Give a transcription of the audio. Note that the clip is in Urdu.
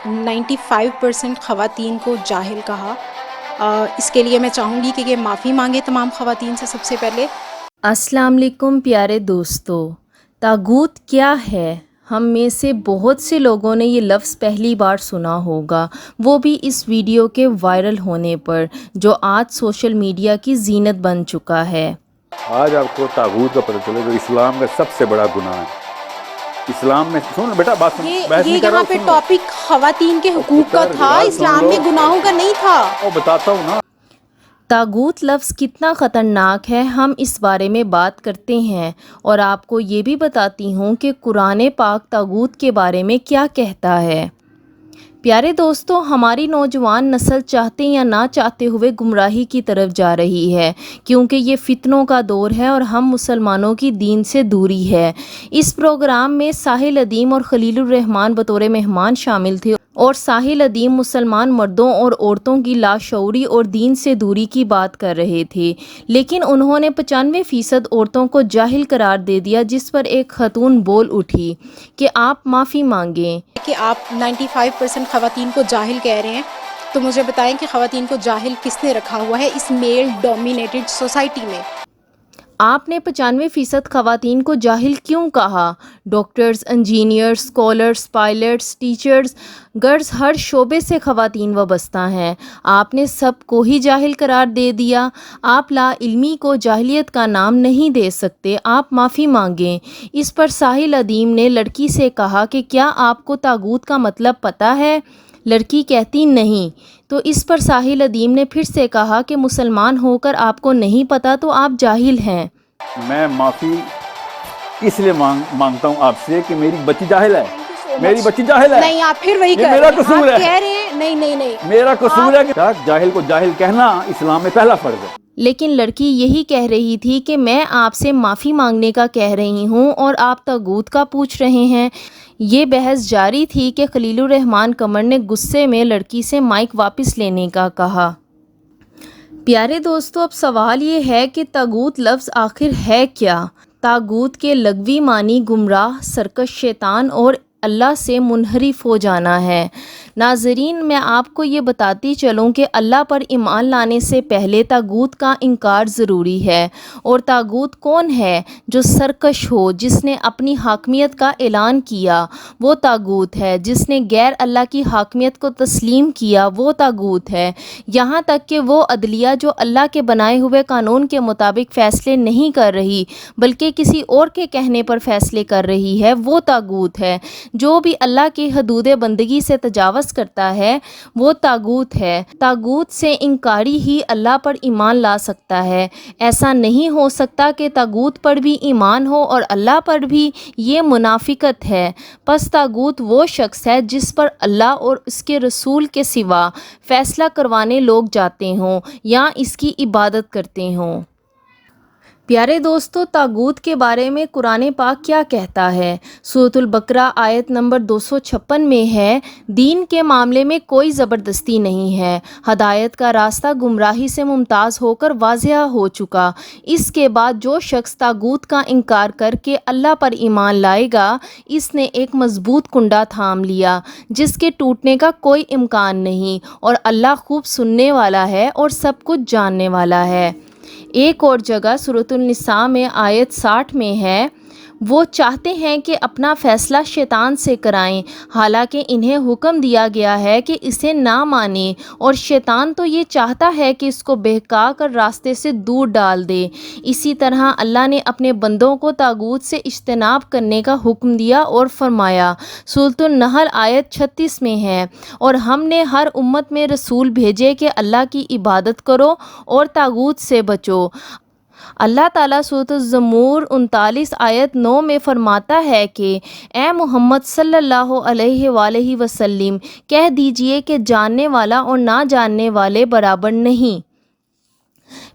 95% خواتین کو جاہل کہا۔ اس کے لیے میں چاہوں گی کہ یہ معافی مانگے تمام خواتین سے سب سے پہلے۔ السلام علیکم پیارے دوستو، طاغوت کیا ہے؟ ہم میں سے بہت سے لوگوں نے یہ لفظ پہلی بار سنا ہوگا، وہ بھی اس ویڈیو کے وائرل ہونے پر، جو آج سوشل میڈیا کی زینت بن چکا ہے۔ آج آپ کو طاغوت کا پتہ چلے جو اسلام کا سب سے بڑا گناہ ہے۔ اسلام میں سن بیٹا بات سن، یہ یہاں پہ ٹاپک خواتین کے حقوق کا تھا، اسلام میں گناہوں کا نہیں تھا۔ وہ بتاتا ہوں نا۔ طاغوت لفظ کتنا خطرناک ہے، ہم اس بارے میں بات کرتے ہیں، اور آپ کو یہ بھی بتاتی ہوں کہ قرآن پاک طاغوت کے بارے میں کیا کہتا ہے۔ پیارے دوستو، ہماری نوجوان نسل چاہتے یا نہ چاہتے ہوئے گمراہی کی طرف جا رہی ہے، کیونکہ یہ فتنوں کا دور ہے اور ہم مسلمانوں کی دین سے دوری ہے۔ اس پروگرام میں ساحل ادیم اور خلیل الرحمان بطور مہمان شامل تھے، اور ساحل ادیم مسلمان مردوں اور عورتوں کی لاشعوری اور دین سے دوری کی بات کر رہے تھے، لیکن انہوں نے 95% عورتوں کو جاہل قرار دے دیا، جس پر ایک خاتون بول اٹھی کہ آپ معافی مانگیں۔ کہ آپ 95% خواتین کو جاہل کہہ رہے ہیں، تو مجھے بتائیں کہ خواتین کو جاہل کس نے رکھا ہوا ہے اس میل ڈومینیٹڈ سوسائٹی میں؟ آپ نے 95% خواتین کو جاہل کیوں کہا؟ Doctors, engineers, scholars, pilots, teachers, غرض ہر شعبے سے خواتین وابستہ ہیں۔ آپ نے سب کو ہی جاہل قرار دے دیا۔ آپ لا علمی کو جاہلیت کا نام نہیں دے سکتے، آپ معافی مانگیں۔ اس پر ساحل ادیم نے لڑکی سے کہا کہ کیا آپ کو طاغوت کا مطلب پتہ ہے؟ لڑکی کہتی نہیں۔ تو اس پر ساحل ادیم نے پھر سے کہا کہ مسلمان ہو کر آپ کو نہیں پتہ تو آپ جاہل ہیں۔ میں معافی اس لیے مانگتا ہوں آپ سے کہ میری بچی جاہل ہے، میری بچی جاہل ہے۔ نہیں، آپ پھر وہی یہ میرا قصور ہے، آپ کہہ رہے ہیں نہیں میرا قصور ہے کہ جاہل کو جاہل کہنا اسلام میں پہلا فرض ہے۔ لیکن لڑکی یہی کہہ رہی تھی کہ میں آپ سے معافی مانگنے کا کہہ رہی ہوں اور آپ طاغوت کا پوچھ رہے ہیں۔ یہ بحث جاری تھی کہ خلیل الرحمان قمر نے غصے میں لڑکی سے مائک واپس لینے کا کہا۔ پیارے دوستو، اب سوال یہ ہے کہ طاغوت لفظ آخر ہے کیا؟ طاغوت کے لغوی معنی گمراہ، سرکش شیطان اور اللہ سے منحرف ہو جانا ہے۔ ناظرین، میں آپ کو یہ بتاتی چلوں کہ اللہ پر ایمان لانے سے پہلے طاغوت کا انکار ضروری ہے۔ اور طاغوت کون ہے؟ جو سرکش ہو، جس نے اپنی حاکمیت کا اعلان کیا، وہ طاغوت ہے۔ جس نے غیر اللہ کی حاکمیت کو تسلیم کیا، وہ طاغوت ہے۔ یہاں تک کہ وہ عدلیہ جو اللہ کے بنائے ہوئے قانون کے مطابق فیصلے نہیں کر رہی، بلکہ کسی اور کے کہنے پر فیصلے کر رہی ہے، وہ طاغوت ہے۔ جو بھی اللہ کی حدود بندگی سے تجاوز کرتا ہے، وہ طاغوت ہے۔ طاغوت سے انکاری ہی اللہ پر ایمان لا سکتا ہے۔ ایسا نہیں ہو سکتا کہ طاغوت پر بھی ایمان ہو اور اللہ پر بھی، یہ منافقت ہے۔ پس طاغوت وہ شخص ہے جس پر اللہ اور اس کے رسول کے سوا فیصلہ کروانے لوگ جاتے ہوں یا اس کی عبادت کرتے ہوں۔ پیارے دوستو، طاغوت کے بارے میں قرآن پاک کیا کہتا ہے؟ سورۃ البقرہ آیت نمبر 256 میں ہے، دین کے معاملے میں کوئی زبردستی نہیں ہے، ہدایت کا راستہ گمراہی سے ممتاز ہو کر واضح ہو چکا۔ اس کے بعد جو شخص طاغوت کا انکار کر کے اللہ پر ایمان لائے گا، اس نے ایک مضبوط کنڈا تھام لیا جس کے ٹوٹنے کا کوئی امکان نہیں، اور اللہ خوب سننے والا ہے اور سب کچھ جاننے والا ہے۔ ایک اور جگہ سورۃ النساء میں آیت 60 میں ہے، وہ چاہتے ہیں کہ اپنا فیصلہ شیطان سے کرائیں، حالانکہ انہیں حکم دیا گیا ہے کہ اسے نہ مانیں، اور شیطان تو یہ چاہتا ہے کہ اس کو بہکا کر راستے سے دور ڈال دے۔ اسی طرح اللہ نے اپنے بندوں کو طاغوت سے اجتناب کرنے کا حکم دیا اور فرمایا، سورۃ النحل آیت 36 میں ہے، اور ہم نے ہر امت میں رسول بھیجے کہ اللہ کی عبادت کرو اور طاغوت سے بچو۔ اللہ تعالیٰ سورۃ الزمر 39 آیت 9 میں فرماتا ہے کہ اے محمد صلی اللہ علیہ وآلہ وسلم، کہہ دیجئے کہ جاننے والا اور نہ جاننے والے برابر نہیں۔